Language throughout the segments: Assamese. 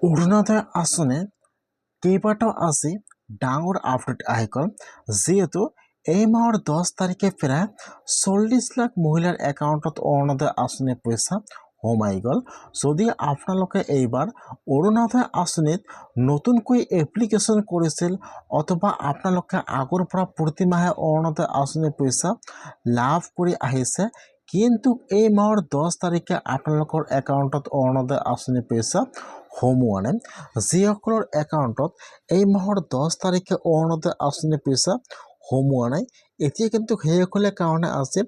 অৰুণোদয় আঁচনিৰ কেইবাটাও আজি ডাঙৰ আপডেট আহি গ'ল যিহেতু এই মাহৰ 10 তাৰিখে প্ৰায় 40 লাখ মহিলাৰ একাউণ্টত অৰুণোদয় আঁচনিৰ পইচা সোমাই গ'ল। যদি আপোনালোকে এইবাৰ অৰুণোদয় আঁচনিত নতুনকৈ এপ্লিকেশ্যন কৰিছিল অথবা আপোনালোকে আগৰ পৰা প্ৰতি মাহে অৰুণোদয় আঁচনিৰ পইচা লাভ কৰি আহিছে কিন্তু এই মাহৰ 10 তাৰিখে আপোনালোকৰ একাউণ্টত অৰুণোদয় আঁচনিৰ পইচা সোমোৱা নাই, যিসকলৰ একাউণ্টত এই মাহৰ 10 তাৰিখে অৰুণোদয় আঁচনিৰ পইচা সোমোৱা নাই, এতিয়া কিন্তু সেইসকলৰ কাৰণে আজি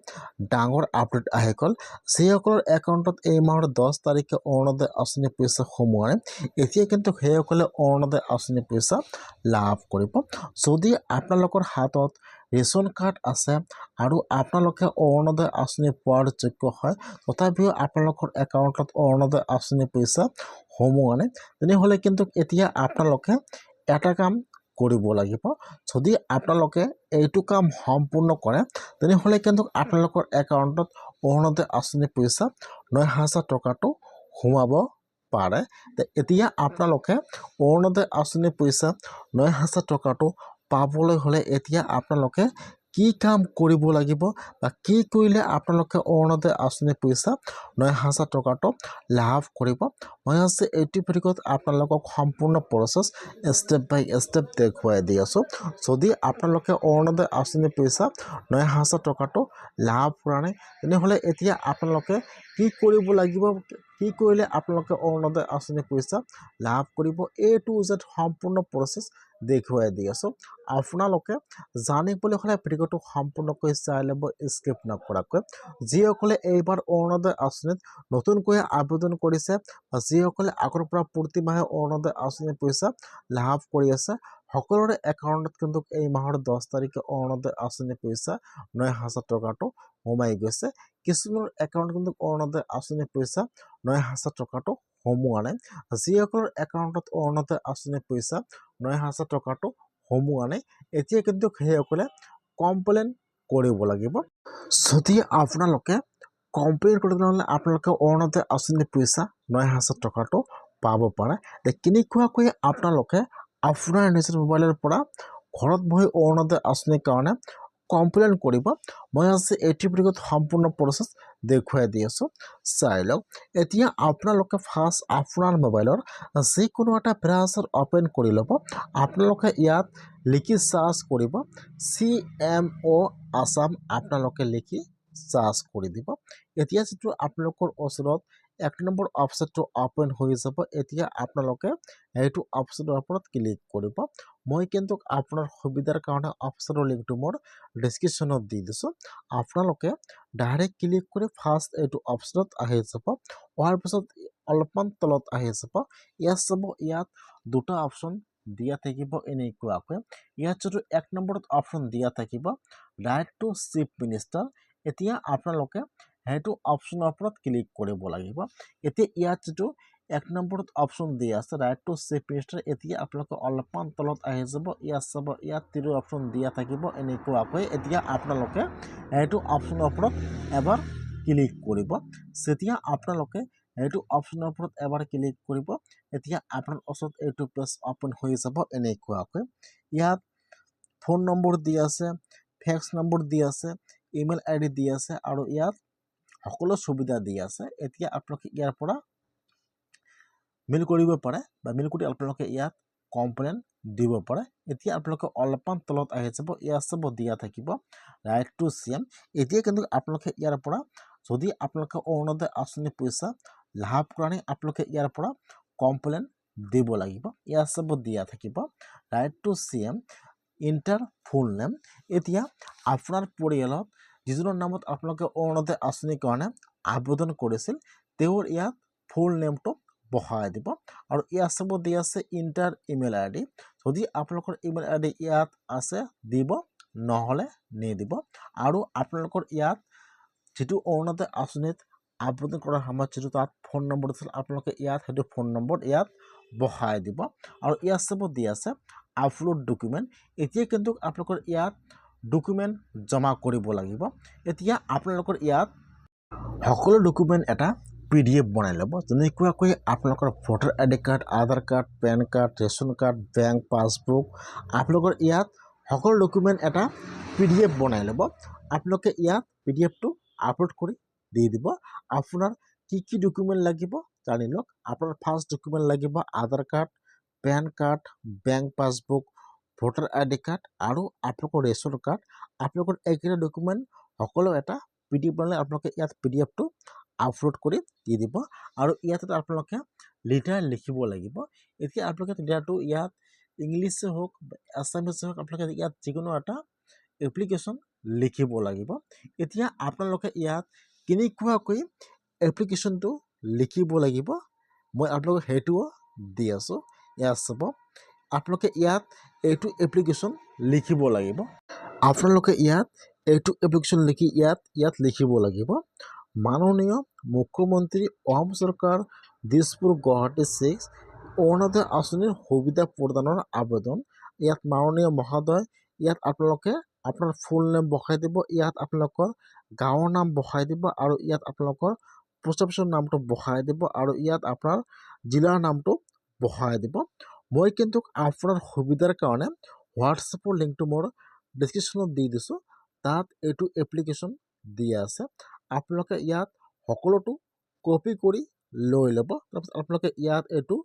ডাঙৰ আপডেট আহি গ'ল। যিসকলৰ একাউণ্টত এই মাহৰ 10 তাৰিখে অৰুণোদয় আঁচনিৰ পইচা সোমোৱা নাই, এতিয়া কিন্তু সেইসকলে অৰুণোদয় আঁচনিৰ পইচা লাভ কৰিব। যদি আপোনালোকৰ হাতত ৰেচন কাৰ্ড আছে আৰু আপোনালোকে অৰুণোদয় আঁচনি পোৱাৰ যোগ্য হয় তথাপিও আপোনালোকৰ একাউণ্টত অৰুণোদয় আঁচনিৰ পইচা সোমোৱা নাই, তেনেহ'লে কিন্তু এতিয়া আপোনালোকে এটা কাম কৰিব লাগিব। যদি আপোনালোকে এইটো কাম সম্পূৰ্ণ কৰে তেনেহ'লে কিন্তু আপোনালোকৰ একাউণ্টত অৰুণোদয় আঁচনিৰ পইচা 9,000 টকাটো সোমাব পাৰে। এতিয়া আপোনালোকে অৰুণোদয় আঁচনিৰ পইচা 9,000 টকাটো পাবলৈ হ'লে এতিয়া আপোনালোকে কি কাম কৰিব লাগিব বা কি কৰিলে আপোনালোকে অৰুণোদয় আঁচনিৰ পইচা 9,000 টকাটো লাভ কৰিব, মই আজি এইটো ভিডিঅ'ত আপোনালোকক সম্পূৰ্ণ প্ৰচেছ ষ্টেপ বাই ষ্টেপ দেখুৱাই দি আছোঁ। যদি আপোনালোকে অৰুণোদয় আঁচনিৰ পইচা 9,000 টকাটো লাভ কৰা নাই তেনেহ'লে এতিয়া আপোনালোকে কি কৰিব লাগিব, কি কৰিলে আপোনালোকে অৰুণোদয় আঁচনিৰ পইচা লাভ কৰিব, A to Z সম্পূৰ্ণ প্ৰচেছ দেখুৱাই দি আছোঁ। আপোনালোকে জানিবলৈ হ'লে ভিডিঅ'টো সম্পূৰ্ণকৈ চাই ল'ব স্কিপ নকৰাকৈ। যিসকলে এইবাৰ অৰুণোদয় আঁচনিত নতুনকৈ আবেদন কৰিছে বা যিসকলে আগৰ পৰা প্ৰতি মাহে অৰুণোদয় আঁচনিৰ পইচা লাভ কৰি আছে সকলোৰে একাউণ্টত কিন্তু এই মাহৰ 10 তাৰিখে অৰুণোদয় আঁচনিৰ পইচা 9,000 টকাটো সোমাই গৈছে। কিছুমানৰ একাউণ্ট কিন্তু অৰুণোদয় আঁচনিৰ পইচা 9,000 টকাটো সোমোৱা নাই। যিসকলৰ একাউণ্টত অৰুণোদয় আঁচনিৰ পইচা 9,000 টকাটো সোমোৱা নাই এতিয়া কিন্তু সেইসকলে কমপ্লেইন কৰিব লাগিব। যদি আপোনালোকে কমপ্লেইন কৰে তেনেহ'লে আপোনালোকে অৰুণোদয় আঁচনিৰ পইচা 9,000 টকাটো পাব পাৰে। কেনেকুৱাকৈ আপোনালোকে আপোনাৰ নিজৰ মোবাইলৰ পৰা ঘৰত বহি অৰুণোদয় আঁচনিৰ কাৰণে কমপ্লেইন কৰিব, মই আজি এইটো ভিডিঅ'ত সম্পূৰ্ণ প্ৰচেছ দেখুৱাই দি আছোঁ, চাই লওক। এতিয়া আপোনালোকে ফাৰ্ষ্ট আপোনাৰ মোবাইলৰ যিকোনো এটা ব্ৰাউজাৰ অ'পেন কৰি ল'ব। আপোনালোকে ইয়াত লিখি চাৰ্চ কৰিব CMO আছাম, আপোনালোকে লিখি চাৰ্চ কৰি দিব। এতিয়া যিটো আপোনালোকৰ ওচৰত 1 নম্বৰ অপশ্যনটো অ'পেন হৈ যাব, এতিয়া আপোনালোকে এইটো অপশ্যনৰ ওপৰত ক্লিক কৰিব। মই কিন্তু আপোনাৰ সুবিধাৰ কাৰণে অপশ্যনৰ লিংকটো মোৰ ডিছক্ৰিপশ্যনত দি দিছোঁ। আপোনালোকে ডাইৰেক্ট ক্লিক কৰি ফাৰ্ষ্ট এইটো অপশ্যনত আহি যাব। অহাৰ পিছত অলপমান তলত আহি যাব, ইয়াত চাব, ইয়াত দুটা অপশ্যন দিয়া থাকিব এনেকুৱাকৈ। ইয়াত যিটো 1 নম্বৰত অপশ্যন দিয়া থাকিব ৰাইট টু চিফ মিনিষ্টাৰ, এতিয়া আপোনালোকে সেইটো অপশ্যনৰ ওপৰত ক্লিক কৰিব লাগিব। এতিয়া ইয়াত যিটো 1 নম্বৰত অপশ্যন দিয়া আছে ৰাইট টু চিফ মিনিষ্টাৰ, এতিয়া আপোনালোকে অলপমান তলত আহি যাব, ইয়াত চাব, ইয়াত 3 অপশ্যন দিয়া থাকিব এনেকুৱাকৈ। এতিয়া আপোনালোকে এইটো অপশ্যনৰ ওপৰত এবাৰ ক্লিক কৰিব। যেতিয়া আপোনালোকে এইটো অপশ্যনৰ ওপৰত এবাৰ ক্লিক কৰিব এতিয়া আপোনাৰ ওচৰত এইটো পেজ অ'পেন হৈ যাব এনেকুৱাকৈ। ইয়াত ফোন নম্বৰ দি আছে, ফেক্স নম্বৰ দি আছে, ইমেইল ID দি আছে আৰু ইয়াত সকলো সুবিধা দি আছে। এতিয়া আপোনালোকে ইয়াৰ পৰা মেইল কৰিব পাৰে বা মেইল কৰি আপোনালোকে ইয়াত কমপ্লেইন দিব পাৰে। এতিয়া আপোনালোকে অলপমান তলত আহি যাব, ইয়াত চাব দিয়া থাকিব ৰাইট টু CM। এতিয়া কিন্তু আপোনালোকে ইয়াৰ পৰা যদি আপোনালোকে অৰুণোদয় আঁচনিৰ পইচা লাভ কৰা নাই আপোনালোকে ইয়াৰ পৰা কমপ্লেইন দিব লাগিব। ইয়াত চাব দিয়া থাকিব right to CM, inter full name. এতিয়া আপোনাৰ পৰিয়ালত যিজনৰ নামত আপোনালোকে অৰুণোদয় আঁচনিৰ কাৰণে আবেদন কৰিছিল তেওঁৰ ইয়াত ফুল নেমটো বহাই দিব আৰু ইয়াত চাব দিয়া আছে ইণ্টাৰ ইমেইল ID। যদি আপোনালোকৰ ইমেইল ID ইয়াত আছে দিব, নহ'লে নিদিব। আৰু আপোনালোকৰ ইয়াত যিটো অৰুণোদয় আঁচনিত আবেদন কৰাৰ সময়ত যিটো তাত ফোন নম্বৰ আছিল আপোনালোকে ইয়াত সেইটো ফোন নম্বৰ ইয়াত বহাই দিব। আৰু ইয়াত চাব দিয়া আছে আপলোড ডকুমেণ্ট, এতিয়া কিন্তু আপোনালোকৰ ইয়াত ডকুমেণ্ট জমা কৰিব লাগিব। এতিয়া আপোনালোকৰ ইয়াত সকলো ডকুমেণ্ট এটা PDF বনাই ল'ব যেনেকুৱাকৈ আপোনালোকৰ voter ID card Aadhaar card pan card ration card bank passbook আপোনালোকৰ ইয়াত সকলো ডকুমেণ্ট এটা PDF বনাই ল'ব আপোনালোকে ইয়াত PDFটো আপলোড কৰি দি দিব আপোনাৰ কি ডকুমেণ্ট লাগিব জানি লওক আপোনাৰ ফাৰ্ষ্ট ডকুমেণ্ট লাগিব Aadhaar card pan card bank passbook voter ID card আৰু আপোনালোকৰ ৰেচন কাৰ্ড আপোনালোকৰ এইকেইটা ডকুমেণ্ট সকলো এটা PDF বনালে আপোনালোকে ইয়াত PDFটো আপলোড কৰি দি দিব আৰু ইয়াত আপোনালোকে লেটাৰ লিখিব লাগিব এতিয়া আপোনালোকে লেটাৰটো ইয়াত ইংলিছে হওক আছামিছে হওক আপোনালোকে ইয়াত যিকোনো এটা এপ্লিকেশ্যন লিখিব লাগিব এতিয়া আপোনালোকে ইয়াত কেনেকুৱাকৈ এপ্লিকেশ্যনটো লিখিব লাগিব মই আপোনালোকক সেইটোও দি আছোঁ ইয়াত চাব আপোনালোকে ইয়াত এইটো এপ্লিকেশ্যন লিখিব লাগিব আপোনালোকে ইয়াত এইটো এপ্লিকেশ্যন লিখি ইয়াত লিখিব লাগিব মাননীয় মুখ্যমন্ত্ৰী অসম চৰকাৰ দিছপুৰ গুৱাহাটী 6 অৰুণোদয় আঁচনিৰ সুবিধা প্ৰদানৰ আবেদন ইয়াত মাননীয় মহোদয় ইয়াত আপোনালোকে আপোনাৰ ফুল নেম বহাই দিব ইয়াত আপোনালোকৰ গাঁৱৰ নাম বহাই দিব আৰু ইয়াত আপোনালোকৰ পোষ্ট অফিচৰ নামটো বহাই দিব আৰু ইয়াত আপোনাৰ জিলাৰ নামটো বহাই দিব মই কিন্তু আপোনাৰ সুবিধাৰ কাৰণে হোৱাটছএপৰ লিংকটো মোৰ ডিছক্ৰিপশ্যনত দি দিছোঁ তাত এইটো এপ্লিকেশ্যন দিয়া আছে আপোনালোকে ইয়াত সকলোটো কপি কৰি লৈ ল'ব তাৰপিছত আপোনালোকে ইয়াত এইটো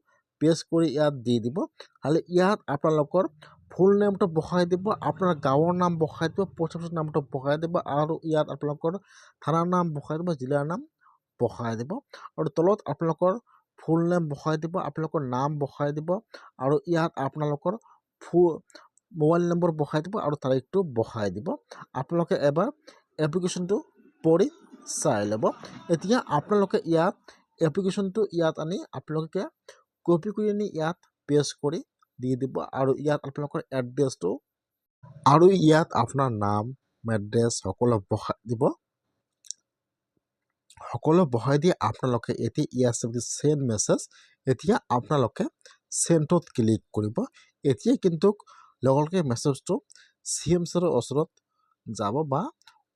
পেষ্ট কৰি ইয়াত দি দিব খালি ইয়াত আপোনালোকৰ ফুল নেমটো বহাই দিব আপোনাৰ গাঁৱৰ নাম বহাই দিব পোষ্ট অফিচৰ নামটো বহাই দিব আৰু ইয়াত আপোনালোকৰ থানাৰ নাম বহাই দিব জিলাৰ নাম বহাই দিব আৰু তলত আপোনালোকৰ ফুল নেম বহাই দিব আপোনালোকৰ নাম বহাই দিব আৰু ইয়াত আপোনালোকৰ মোবাইল নম্বৰ বহাই দিব আৰু তাৰিখটো বহাই দিব আপোনালোকে এবাৰ এপ্লিকেশ্যনটো পঢ়ি চাই ল'ব এতিয়া আপোনালোকে ইয়াত এপ্লিকেশ্যনটো ইয়াত আনি আপোনালোকে কপি কৰি আনি ইয়াত পেষ্ট কৰি দি দিব আৰু ইয়াত আপোনালোকৰ এড্ৰেছটো আৰু ইয়াত আপোনাৰ নাম এড্ৰেছ সকলো বহাই দিব সকলো বহাই দিয়ে আপোনালোকে এতিয়া ইয়াত চেণ্ড মেছেজ এতিয়া আপোনালোকে চেণ্টত ক্লিক কৰিব এতিয়া কিন্তু লগে মেছেজটো CM ছাৰৰ ওচৰত যাব বা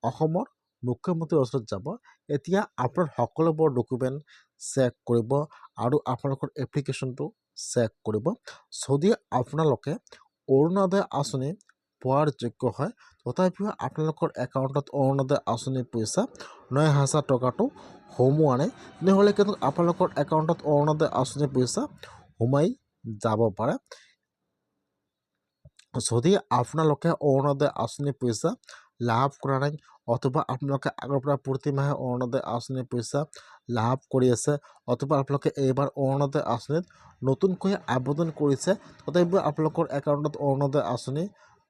অসমৰ মুখ্যমন্ত্ৰীৰ ওচৰত যাব এতিয়া আপোনাৰ সকলোবোৰ ডকুমেণ্ট চেক কৰিব আৰু আপোনালোকৰ এপ্লিকেশ্যনটো চেক কৰিব যদি আপোনালোকে অৰুণোদয় আঁচনি পোৱাৰ যোগ্য হয় তথাপিও আপোনালোকৰ একাউণ্টত অৰুণোদয় আঁচনিৰ পইচা 9,000 টকাটো সোমোৱা নাই তেনেহ'লে কিন্তু আপোনালোকৰ একাউণ্টত অৰুণোদয় আঁচনিৰ পইচা সোমাই যাব পাৰে যদি আপোনালোকে অৰুণোদয় আঁচনিৰ পইচা লাভ কৰা নাই অথবা আপোনালোকে আগৰ পৰা প্ৰতি মাহে অৰুণোদয় আঁচনিৰ পইচা লাভ কৰি আছে অথবা আপোনালোকে এইবাৰ অৰুণোদয় আঁচনিত নতুনকৈ আবেদন কৰিছে তথাপিও আপোনালোকৰ একাউণ্টত অৰুণোদয় আঁচনি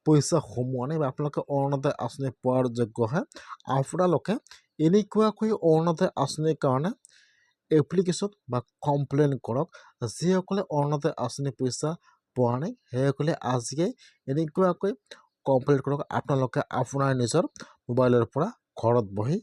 পইচা সোমোৱা নাই বা আপোনালোকে অৰুণোদয় আঁচনি পোৱাৰ যোগ্য হয় আপোনালোকে এনেকুৱাকৈ অৰুণোদয় আঁচনিৰ কাৰণে এপ্লিকেশ্যন বা কমপ্লেইন কৰক যিসকলে অৰুণোদয় আঁচনি পইচা পোৱা নাই সেইসকলে আজিয়ে এনেকুৱাকৈ কমপ্লেইন কৰক আপোনালোকে আপোনাৰ নিজৰ মোবাইলৰ পৰা ঘৰত বহি